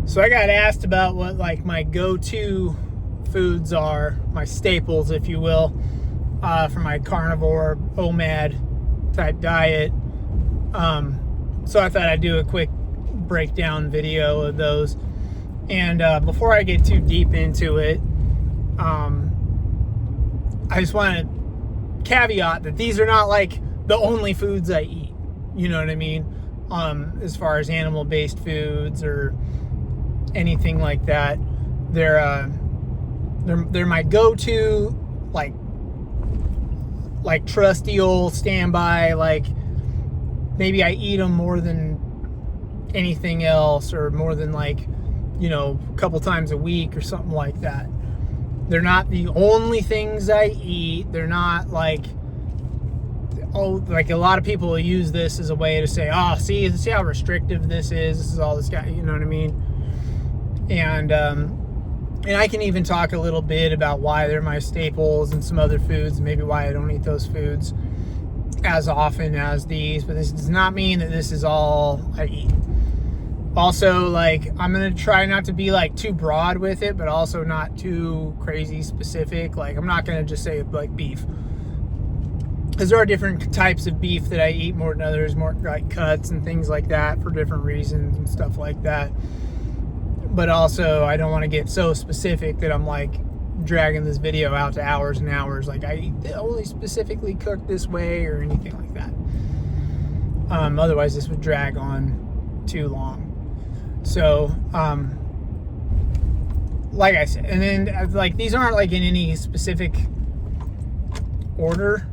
So I got asked about what like my go-to foods are, my staples, if you will, for my carnivore OMAD type diet. So I thought I'd do a quick breakdown video of those. And before I get too deep into it, I just want to caveat that these are not like the only foods I eat. You know what I mean? As far as animal-based foods or anything like that, they're my go-to, like trusty old standby. Like maybe I eat them more than anything else, or more than like, you know, a couple times a week or something like that. They're not the only things I eat. They're not like, oh, like a lot of people will use this as a way to say, oh, see how restrictive this is. This is all this guy, you know what I mean? And I can even talk a little bit about why they're my staples and some other foods, maybe why I don't eat those foods as often as these. But this does not mean that this is all I eat. Also, like, I'm going to try not to be like too broad with it, but also not too crazy specific. Like, I'm not going to just say like beef, because there are different types of beef that I eat more than others, more like cuts and things like that for different reasons and stuff like that. But also, I don't want to get so specific that I'm like dragging this video out to hours and hours. Like, I eat only specifically cooked this way or anything like that. Otherwise, this would drag on too long. So, like I said, and then like these aren't like in any specific order,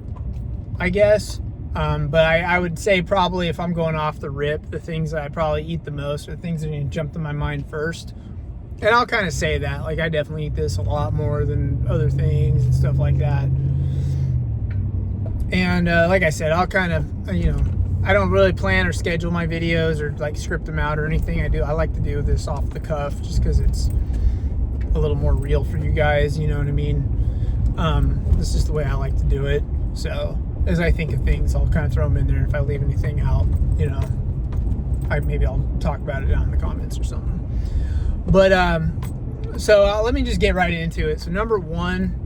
I guess. But I would say probably if I'm going off the rip, the things that I probably eat the most are the things that are going to jump to my mind first. And I'll kind of say that, like, I definitely eat this a lot more than other things and stuff like that. And like I said, I'll kind of, you know, I don't really plan or schedule my videos or like script them out or anything. I like to do this off the cuff just because it's a little more real for you guys, you know what I mean? This is just the way I like to do it. So as I think of things, I'll kind of throw them in there. And if I leave anything out, you know, maybe I'll talk about it down in the comments or something. But so let me just get right into it. So number one,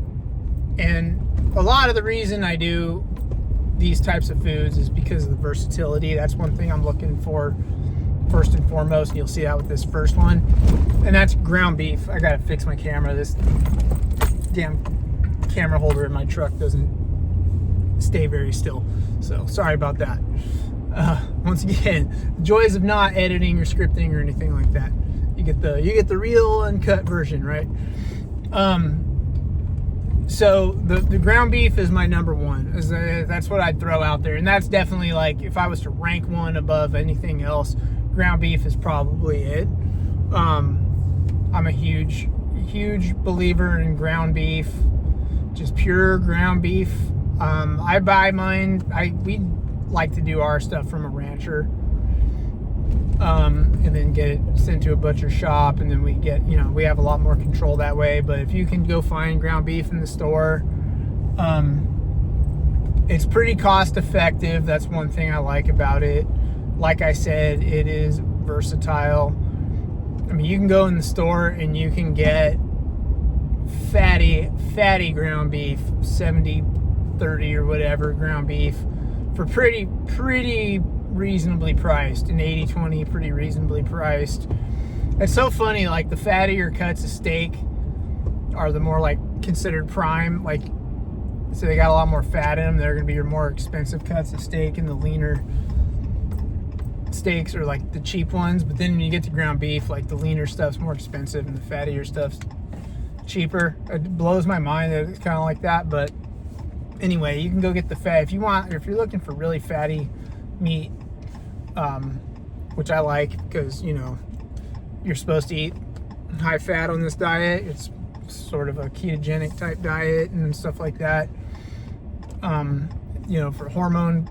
and a lot of the reason I do these types of foods is because of the versatility. That's one thing I'm looking for first and foremost, and you'll see that with this first one, and that's ground beef. I gotta fix my camera. This damn camera holder in my truck doesn't stay very still, so sorry about that. Once again, the joys of not editing or scripting or anything like that. You get the real uncut version, right? So the ground beef is my number one. That's what I'd throw out there, and that's definitely, like, if I was to rank one above anything else, ground beef is probably it. I'm a huge believer in ground beef, just pure ground beef. I buy mine. We like to do our stuff from a rancher, and then get it sent to a butcher shop, and then we get, you know, we have a lot more control that way. But if you can go find ground beef in the store, it's pretty cost effective. That's one thing I like about it. Like I said, it is versatile. I mean, you can go in the store and you can get fatty ground beef, 70-30 or whatever ground beef, for pretty reasonably priced, and 80-20 pretty reasonably priced. It's so funny, like the fattier cuts of steak are the more like considered prime, like, so they got a lot more fat in them. They're gonna be your more expensive cuts of steak, and the leaner steaks are like the cheap ones. But then when you get to ground beef, like the leaner stuff's more expensive and the fattier stuff's cheaper. It blows my mind that it's kind of like that, but anyway, you can go get the fat if you want, or if you're looking for really fatty meat, which I like, because, you know, you're supposed to eat high fat on this diet. It's sort of a ketogenic type diet and stuff like that. You know, for hormone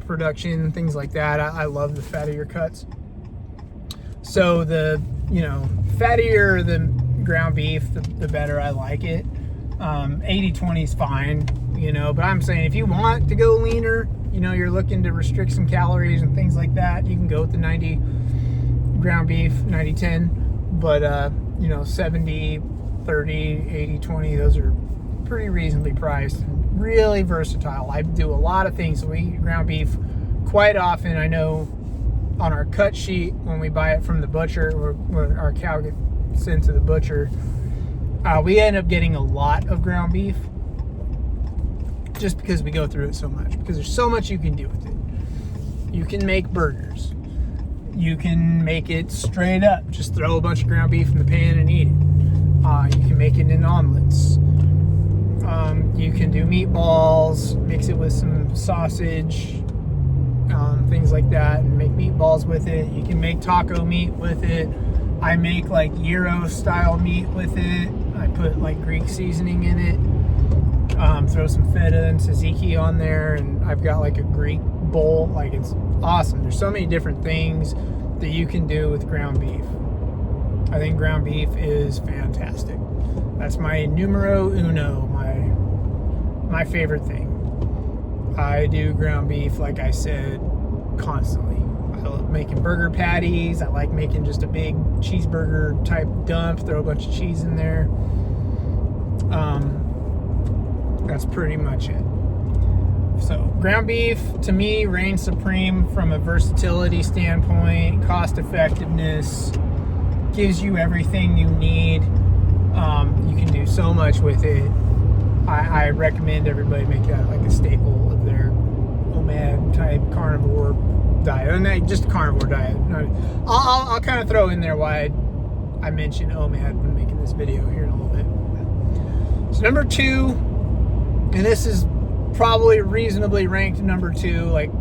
production, things like that, I love the fattier cuts. So the, you know, fattier the ground beef, the better I like it. 80-20 is fine, you know, but I'm saying if you want to go leaner, you know, you're looking to restrict some calories and things like that, you can go with the 90 ground beef, 90-10, but 70-30, 80-20, those are pretty reasonably priced and really versatile. I do a lot of things. So we eat ground beef quite often. I know on our cut sheet when we buy it from the butcher, or when our cow gets sent to the butcher, we end up getting a lot of ground beef just because we go through it so much, because there's so much you can do with it. You can make burgers. You can make it straight up. Just throw a bunch of ground beef in the pan and eat it. You can make it in omelets. You can do meatballs, mix it with some sausage, things like that, and make meatballs with it. You can make taco meat with it. I make like gyro style meat with it. I put like Greek seasoning in it. Throw some feta and tzatziki on there, and I've got like a Greek bowl. Like, it's awesome. There's so many different things that you can do with ground beef. I think ground beef is fantastic. That's my numero uno, my favorite thing. I do ground beef, like I said, constantly. I love making burger patties. I like making just a big cheeseburger type dump, throw a bunch of cheese in there. That's pretty much it. So ground beef, to me, reigns supreme from a versatility standpoint, cost effectiveness, gives you everything you need. You can do so much with it. I recommend everybody make that like a staple of their OMAD type carnivore diet. And not just a carnivore diet. I'll kind of throw in there why I mentioned OMAD when making this video here in a little bit. So number 2, and this is probably reasonably ranked number 2, like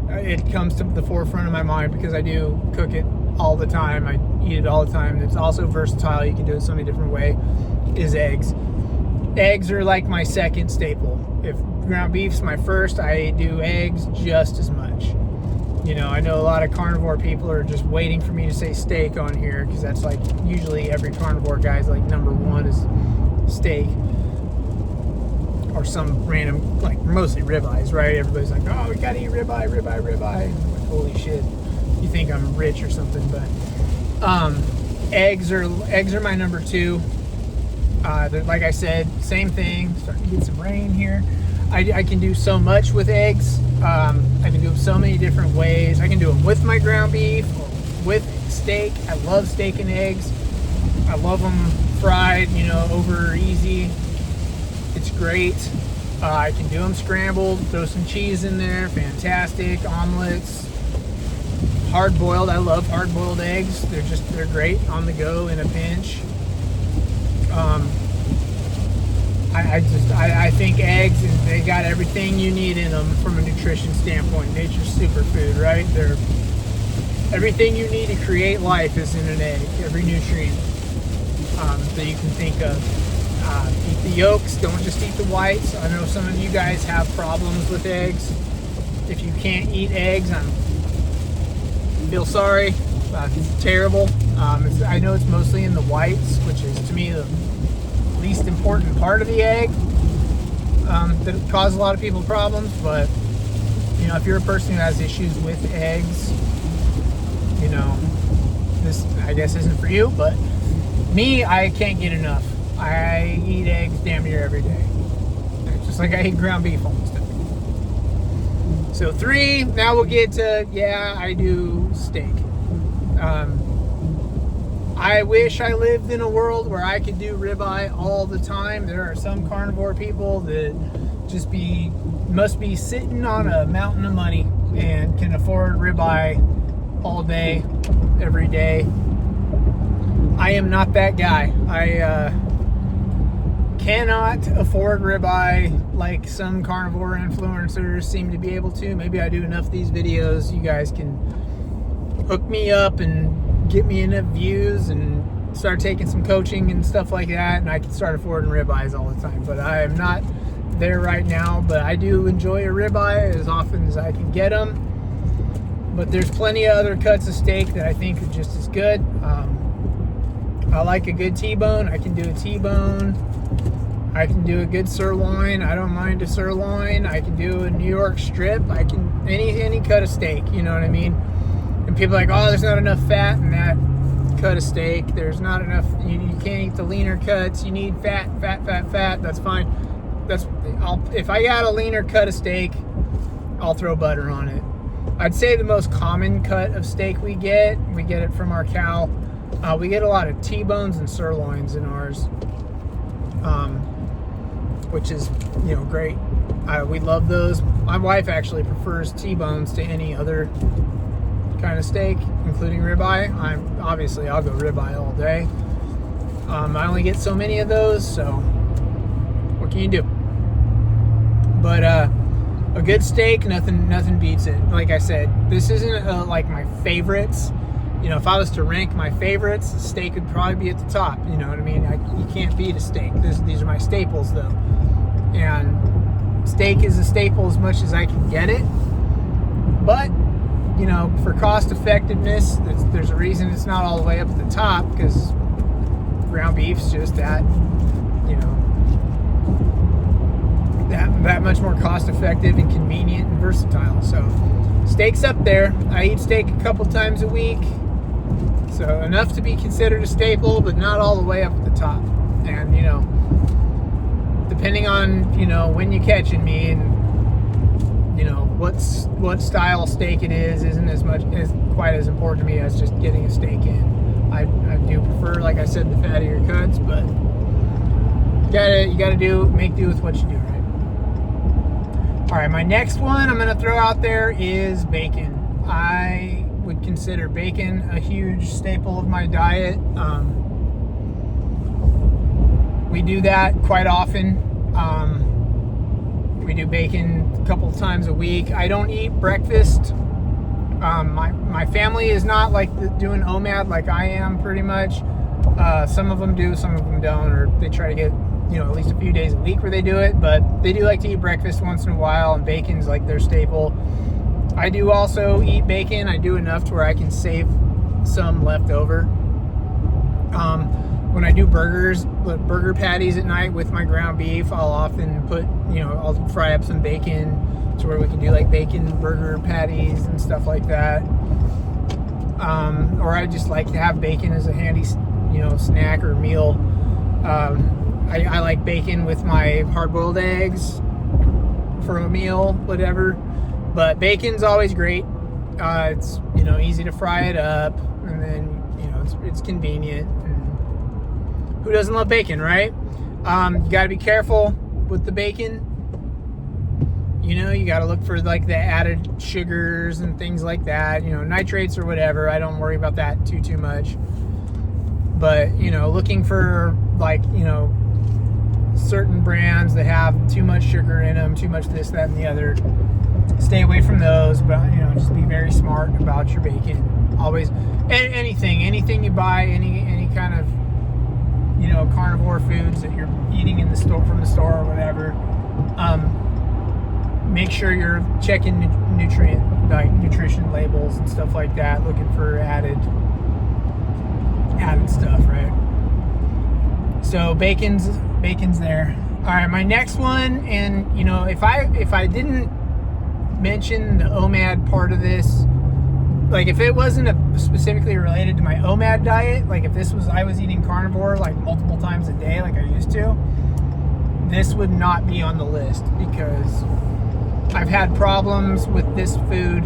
it comes to the forefront of my mind because I do cook it all the time. I eat it all the time. It's also versatile. You can do it so many different ways. Is eggs. Eggs are like my second staple. If ground beef's my first, I do eggs just as much. I know a lot of carnivore people are just waiting for me to say steak on here, because that's like usually every carnivore guy's like number 1 is steak. Or some random, like mostly ribeyes, right? Everybody's like, oh, we gotta eat ribeye. I'm like, holy shit, you think I'm rich or something? But eggs are my number 2. Like I said, same thing. Starting to get some rain here. I can do so much with eggs. I can do them so many different ways. I can do them with my ground beef, or with steak. I love steak and eggs. I love them fried, over easy. It's great. I can do them scrambled, throw some cheese in there, fantastic. Omelets, hard-boiled. I love hard-boiled eggs. They're great on the go in a pinch. I think eggs, they got everything you need in them from a nutrition standpoint. Nature's superfood, right? They're everything you need to create life is in an egg. Every nutrient that you can think of. Eat the yolks, don't just eat the whites. I know some of you guys have problems with eggs. If you can't eat eggs, I feel sorry. It's terrible. I know it's mostly in the whites, which is to me the least important part of the egg, that cause a lot of people problems. But if you're a person who has issues with eggs, this I guess isn't for you. But me, I can't get enough. I eat eggs damn near every day. Just like I eat ground beef almost every day. So 3, now we'll get to, I do steak. I wish I lived in a world where I could do ribeye all the time. There are some carnivore people that just must be sitting on a mountain of money and can afford ribeye all day, every day. I am not that guy. I cannot afford ribeye like some carnivore influencers seem to be able to. Maybe I do enough of these videos, you guys can hook me up and get me enough views and start taking some coaching and stuff like that, and I can start affording ribeyes all the time. But I am not there right now, but I do enjoy a ribeye as often as I can get them. But there's plenty of other cuts of steak that I think are just as good. I like a good T-bone. I can do a T-bone. I can do a good sirloin. I don't mind a sirloin. I can do a New York strip. I can any cut of steak. You know what I mean? And people are like, oh, there's not enough fat in that cut of steak. There's not enough, you can't eat the leaner cuts. You need fat. That's fine. If I got a leaner cut of steak, I'll throw butter on it. I'd say the most common cut of steak we get it from our cow. We get a lot of T-bones and sirloins in ours, which is, great. We love those. My wife actually prefers T-bones to any other kind of steak, including ribeye. I'll go ribeye all day. I only get so many of those, so what can you do? But a good steak, nothing beats it. Like I said, this isn't like my favorites. If I was to rank my favorites, steak would probably be at the top. You know what I mean? You can't beat a steak. These are my staples, though. And steak is a staple as much as I can get it. But, for cost effectiveness, there's a reason it's not all the way up at the top, because ground beef's just that much more cost effective and convenient and versatile. So steak's up there. I eat steak a couple times a week, so enough to be considered a staple, but not all the way up at the top. And depending on when you're catching me and what style steak it isn't quite as important to me as just getting a steak in. I do prefer, like I said, the fattier cuts, but you gotta make do with what you do, right? All right, my next one I'm gonna throw out there is bacon. I would consider bacon a huge staple of my diet. We do that quite often. We do bacon a couple times a week. I don't eat breakfast. My family is not like doing OMAD like I am, pretty much. Some of them do, some of them don't, or they try to get at least a few days a week where they do it, but they do like to eat breakfast once in a while, and bacon's like their staple. I do also eat bacon. I do enough to where I can save some left over. When I do burger patties at night with my ground beef, I'll often put, I'll fry up some bacon to where we can do like bacon burger patties and stuff like that. Or I just like to have bacon as a handy, snack or meal. I like bacon with my hard-boiled eggs for a meal, whatever. But bacon's always great. It's easy to fry it up, and then it's convenient. And who doesn't love bacon, right? You got to be careful with the bacon. You got to look for like the added sugars and things like that. Nitrates or whatever. I don't worry about that too much. But looking for like certain brands that have too much sugar in them, too much this, that, and the other. Stay away from those, but just be very smart about your bacon. Always, anything you buy, any kind of carnivore foods that you're eating in the store, from the store or whatever. Make sure you're checking nutrition labels and stuff like that, looking for added stuff, right? So bacon's there. All right, my next one, and if I didn't mention the OMAD part of this, like if it wasn't specifically related to my OMAD diet, like if I was eating carnivore like multiple times a day like I used to, this would not be on the list, because I've had problems with this food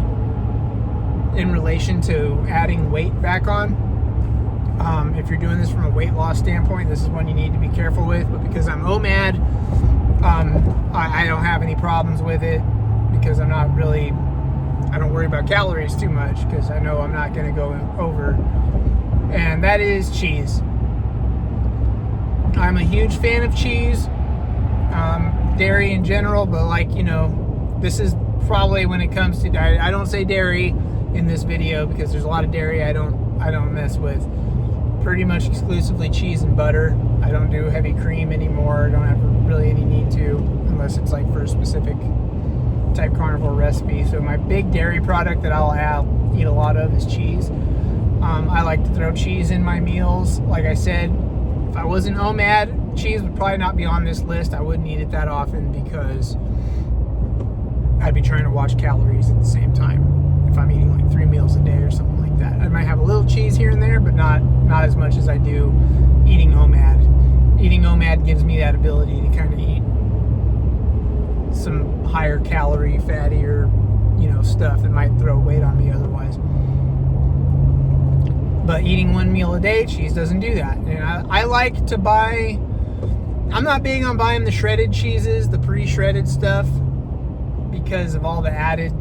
in relation to adding weight back on. If you're doing this from a weight loss standpoint, this is one you need to be careful with. But because I'm OMAD, I don't have any problems with it, because I don't worry about calories too much, because I know I'm not going to go over. And that is cheese. I'm a huge fan of cheese, dairy in general, but this is probably, when it comes to diet, I don't say dairy in this video because there's a lot of dairy I don't mess with. Pretty much exclusively cheese and butter. I don't do heavy cream anymore. I don't have really any need to, unless it's like for a specific type carnivore recipe. So my big dairy product that I'll eat a lot of is cheese. I like to throw cheese in my meals. Like I said, if I wasn't OMAD, cheese would probably not be on this list. I wouldn't eat it that often, because I'd be trying to watch calories at the same time. if I'm eating like 3 meals a day or something like that. I might have a little cheese here and there, but not as much as I do eating OMAD. Eating OMAD gives me that ability to kind of eat some higher calorie, fattier, stuff that might throw weight on me otherwise. But eating 1 meal a day, cheese doesn't do that. And I like to buy, I'm not big on buying the shredded cheeses, the pre-shredded stuff, because of all the added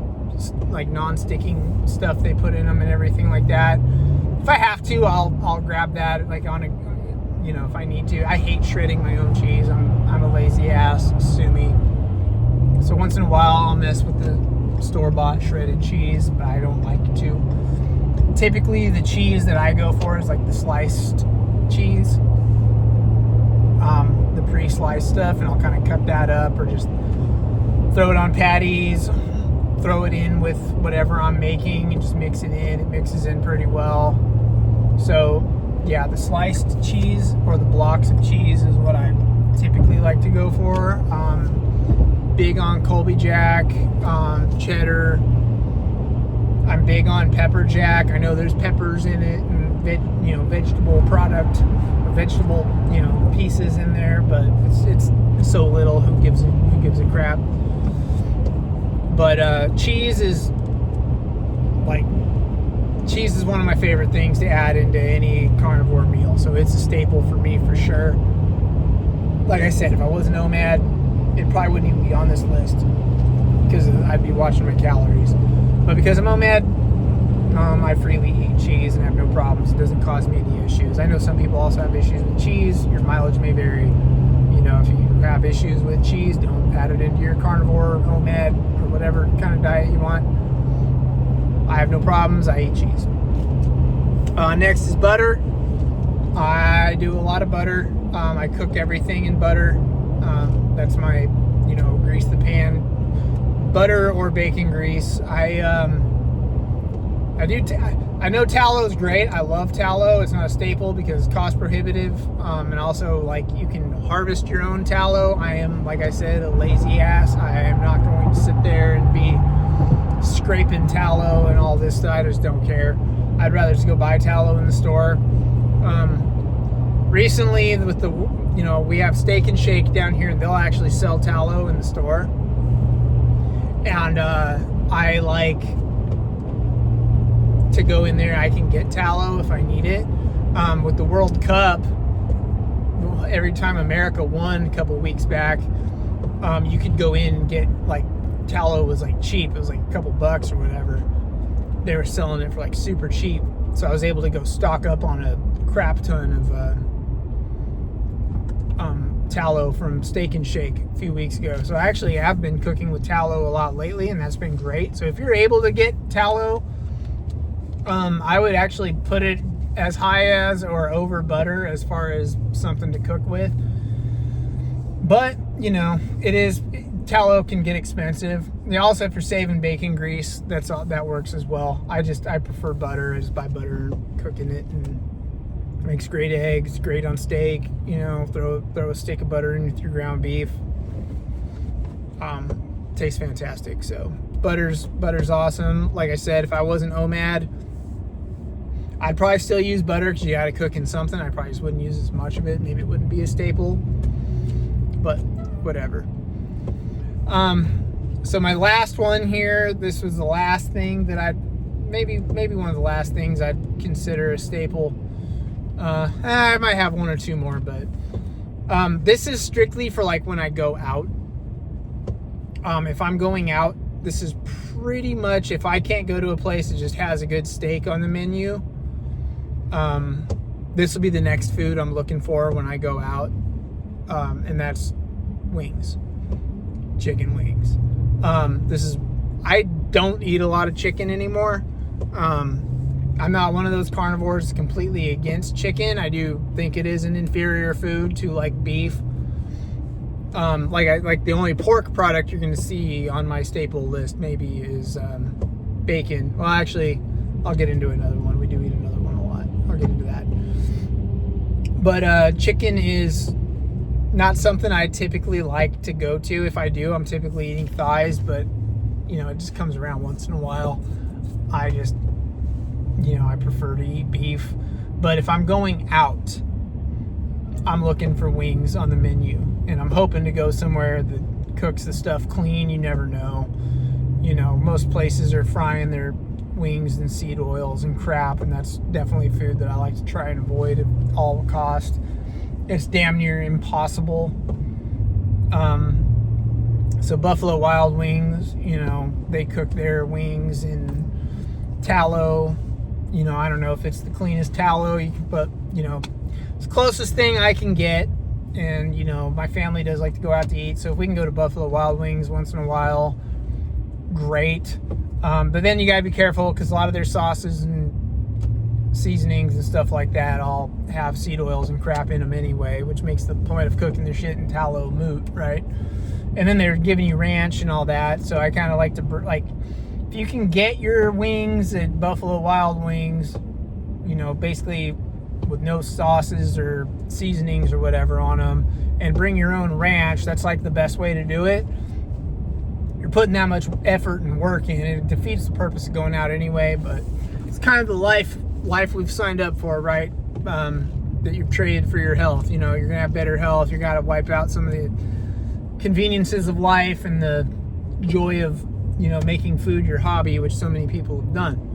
like non-sticking stuff they put in them and everything like that. If I have to, I'll grab that like on a, if I need to. I hate shredding my own cheese. I'm a lazy ass, sue me. So once in a while I'll mess with the store-bought shredded cheese, but I don't like to. Typically the cheese that I go for is like the sliced cheese, the pre-sliced stuff, and I'll kind of cut that up or just throw it on patties, throw it in with whatever I'm making and just mix it in. It mixes in pretty well. So yeah, the sliced cheese or the blocks of cheese is what I typically like to go for. Big on Colby Jack, cheddar. I'm big on pepper jack. I know there's peppers in it and vegetable product or vegetable pieces in there, but it's so little. Who gives a crap? But cheese is one of my favorite things to add into any carnivore meal. So it's a staple for me for sure. Like I said, if I wasn't OMAD, it probably wouldn't even be on this list because I'd be watching my calories. But because I'm OMAD, I freely eat cheese and have no problems. It doesn't cause me any issues. I know some people also have issues with cheese. Your mileage may vary. If you have issues with cheese, don't add it into your carnivore, OMAD, or whatever kind of diet you want. I have no problems. I eat cheese. Next is butter. I do a lot of butter. I cook everything in butter. That's my, grease the pan. Butter or bacon grease. I know tallow is great. I love tallow. It's not a staple because it's cost prohibitive. And also, you can harvest your own tallow. I am, like I said, a lazy ass. I am not going to sit there and be scraping tallow and all this stuff. I just don't care. I'd rather just go buy tallow in the store. Recently, with the, we have Steak and Shake down here, and they'll actually sell tallow in the store. And I like to go in there. I can get tallow if I need it. With the World Cup, every time America won a couple weeks back, you could go in and get tallow was cheap. It was a couple bucks or whatever. They were selling it for super cheap. So I was able to go stock up on a crap ton of tallow from Steak and Shake a few weeks ago. So I actually have been cooking with tallow a lot lately, and that's been great. So if you're able to get tallow, I would actually put it as high as or over butter as far as something to cook with. But tallow can get expensive. They also, if you're saving bacon grease, that works as well. I prefer butter. I just buy butter and cooking it, and it makes great eggs, great on steak. Throw a stick of butter in with your ground beef. Tastes fantastic. So butter's awesome. Like I said, if I wasn't OMAD, I'd probably still use butter because you got to cook in something. I probably just wouldn't use as much of it. Maybe it wouldn't be a staple, but whatever. So my last one here, this was the last thing that maybe one of the last things I'd consider a staple. I might have one or two more, but this is strictly for when I go out. If I'm going out, this is pretty much, if I can't go to a place that just has a good steak on the menu, this will be the next food I'm looking for when I go out, and that's wings. Chicken wings. I don't eat a lot of chicken anymore. I'm not one of those carnivores completely against chicken. I do think it is an inferior food to beef. The only pork product you're going to see on my staple list maybe is bacon. Well, actually, I'll get into another one. We do eat another one a lot. I'll get into that. But chicken is not something I typically like to go to. If I do, I'm typically eating thighs, but it just comes around once in a while. I just, I prefer to eat beef. But if I'm going out, I'm looking for wings on the menu, and I'm hoping to go somewhere that cooks the stuff clean. You never know. Most places are frying their wings in seed oils and crap, and that's definitely food that I like to try and avoid at all cost. It's damn near impossible. So Buffalo Wild Wings, they cook their wings in tallow. I don't know if it's the cleanest tallow, but it's the closest thing I can get. And my family does like to go out to eat, so if we can go to Buffalo Wild Wings once in a while, great. But then you gotta be careful, because a lot of their sauces and seasonings and stuff like that all have seed oils and crap in them anyway, which makes the point of cooking their shit in tallow moot, right? And then they're giving you ranch and all that. So I kind of like to, if you can get your wings at Buffalo Wild Wings, basically with no sauces or seasonings or whatever on them, and bring your own ranch, that's like the best way to do it. You're putting that much effort and work in it. It defeats the purpose of going out anyway, but it's kind of the life we've signed up for, right? That you've traded for your health. You're gonna have better health. You're gonna wipe out some of the conveniences of life and the joy of making food your hobby, which so many people have done.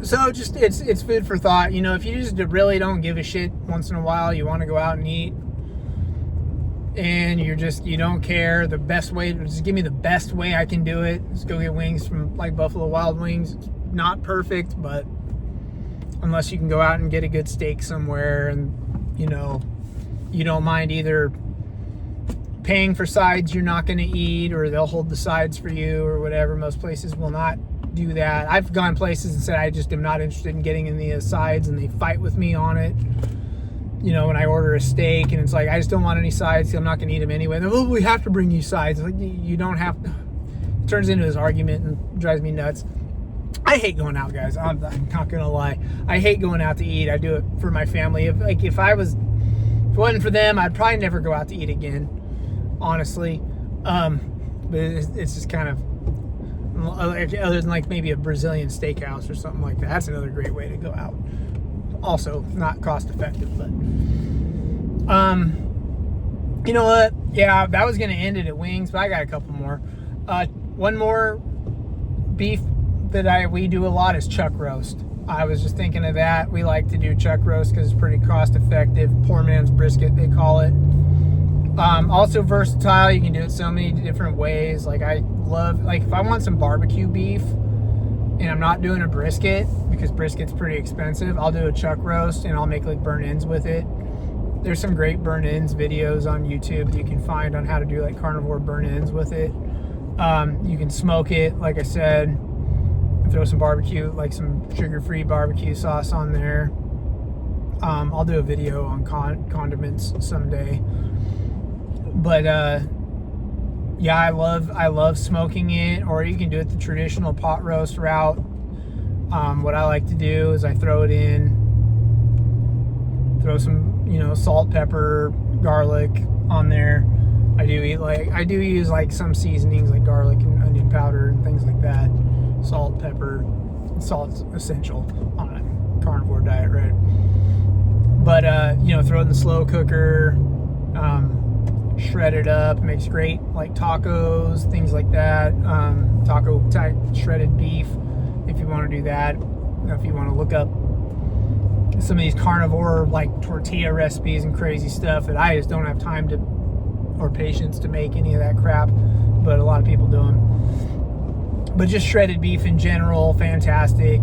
So just it's food for thought. If you just really don't give a shit once in a while, you want to go out and eat, and you don't care, the best way, just give me the best way I can do it. Just go get wings from Buffalo Wild Wings. It's not perfect, but unless you can go out and get a good steak somewhere, and you don't mind either paying for sides you're not going to eat, or they'll hold the sides for you or whatever. Most places will not do that. I've gone places and said I just am not interested in getting in the sides, and they fight with me on it. When I order a steak, and it's like, I just don't want any sides, I'm not going to eat them anyway. They're, we have to bring you sides. Like, you don't have to. It turns into this argument and drives me nuts. I hate going out, guys. I'm not going to lie. I hate going out to eat. I do it for my family. If it wasn't for them, I'd probably never go out to eat again, honestly. But it's just kind of, other than maybe a Brazilian steakhouse or something like that. That's another great way to go out. Also not cost effective, but you know what? Yeah, that was gonna end it at wings, but I got a couple more. One more beef that we do a lot is chuck roast. I was just thinking of that. We like to do chuck roast because it's pretty cost effective. Poor man's brisket, they call it. Also versatile. You can do it so many different ways. I love, if I want some barbecue beef and I'm not doing a brisket, because brisket's pretty expensive, I'll do a chuck roast, and I'll make burn ends with it. There's some great burn ends videos on YouTube that you can find on how to do carnivore burn ends with it. You can smoke it, like I said, throw some barbecue, some sugar-free barbecue sauce on there. I'll do a video on condiments someday. But yeah, I love smoking it, or you can do it the traditional pot roast route. What I like to do is I throw it in, throw some salt, pepper, garlic on there. I do use some seasonings like garlic and onion powder and things like that. Salt, pepper. Salt's essential on a carnivore diet, right? But throw it in the slow cooker. Shred it up, makes great tacos, things like that. Taco type shredded beef, if you want to do that. If you want to look up some of these carnivore tortilla recipes and crazy stuff that I just don't have time to or patience to make any of that crap, but a lot of people do them. But just shredded beef in general, fantastic.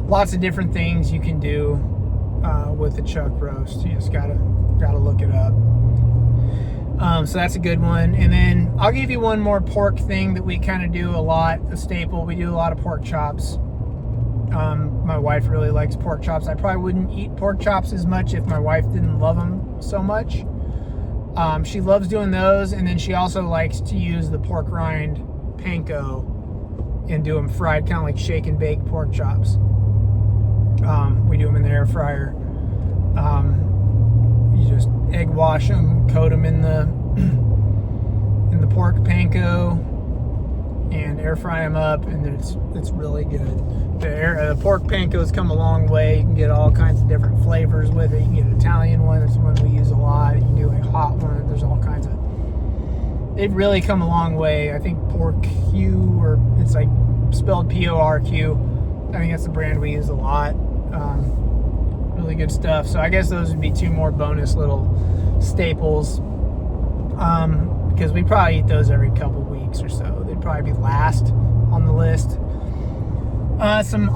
Lots of different things you can do with the chuck roast. You just gotta look it up. So that's a good one. And then I'll give you one more pork thing that we kind of do a lot, a staple. We do a lot of pork chops. My wife really likes pork chops. I probably wouldn't eat pork chops as much if my wife didn't love them so much. She loves doing those, and then she also likes to use the pork rind panko and do them fried, kind of like shake and bake pork chops. We do them in the air fryer. You just egg wash them, coat them in the pork panko, and air fry them up, and it's really good. The pork panko's come a long way. You can get all kinds of different flavors with it. You can get an Italian one. That's one we use a lot. You can do like hot one. There's all kinds of. They've really come a long way. I think Porq, or it's like spelled Porq. I think that's the brand we use a lot. Really good stuff. So I guess those would be two more bonus little staples. Because we probably eat those every couple weeks or so. They'd probably be last on the list. Some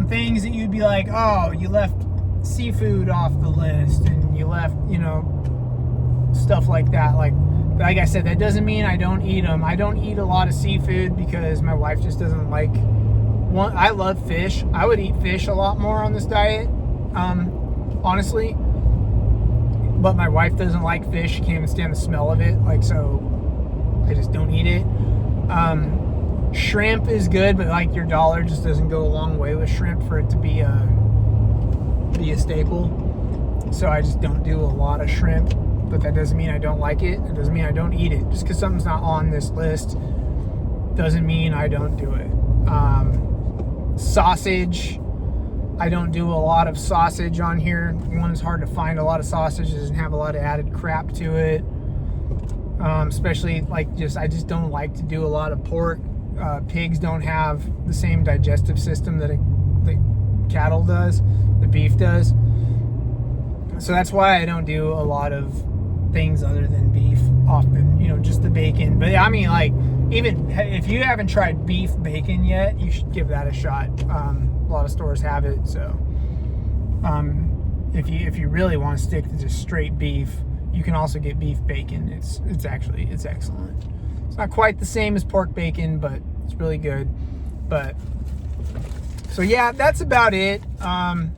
things that you'd be like, oh, you left seafood off the list, and you left, stuff like that. Like I said, that doesn't mean I don't eat them. I don't eat a lot of seafood because my wife just doesn't like. I love fish. I would eat fish a lot more on this diet, honestly. But my wife doesn't like fish. She can't even stand the smell of it. So I just don't eat it. Shrimp is good, but like your dollar just doesn't go a long way with shrimp for it to be a staple. So I just don't do a lot of shrimp. But that doesn't mean I don't like it. It doesn't mean I don't eat it. Just because something's not on this list doesn't mean I don't do it. Sausage. I don't do a lot of sausage on here. One, it's hard to find a lot of sausage. It doesn't have a lot of added crap to it. Especially I just don't like to do a lot of pork. Pigs don't have the same digestive system that cattle does, the beef does. So that's why I don't do a lot of things other than beef often, just the bacon. But I mean, even if you haven't tried beef bacon yet, you should give that a shot. A lot of stores have it. So if you really want to stick to just straight beef, you can also get beef bacon. It's excellent. It's not quite the same as pork bacon, but it's really good. But so yeah, that's about it. Trying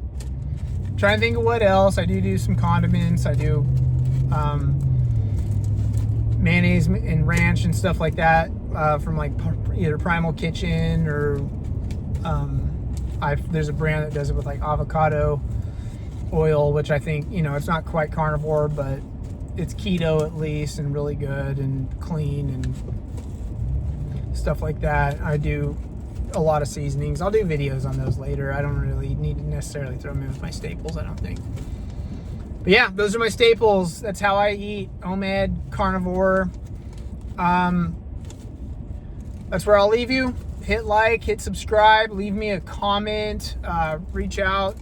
to think of what else. I do some condiments. I do mayonnaise and ranch and stuff like that from either Primal Kitchen or there's a brand that does it with avocado oil, which I think it's not quite carnivore, but it's keto at least, and really good and clean and stuff like that. I do a lot of seasonings. I'll do videos on those later. I don't really need to necessarily throw them in with my staples, I don't think. But yeah, those are my staples. That's how I eat. OMAD, carnivore. That's where I'll leave you. Hit like, hit subscribe, leave me a comment, reach out.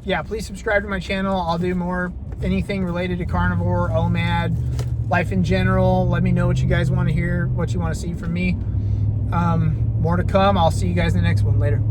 Yeah, please subscribe to my channel. I'll do more, anything related to carnivore, OMAD, life in general. Let me know what you guys want to hear, what you want to see from me. More to come. I'll see you guys in the next one. Later.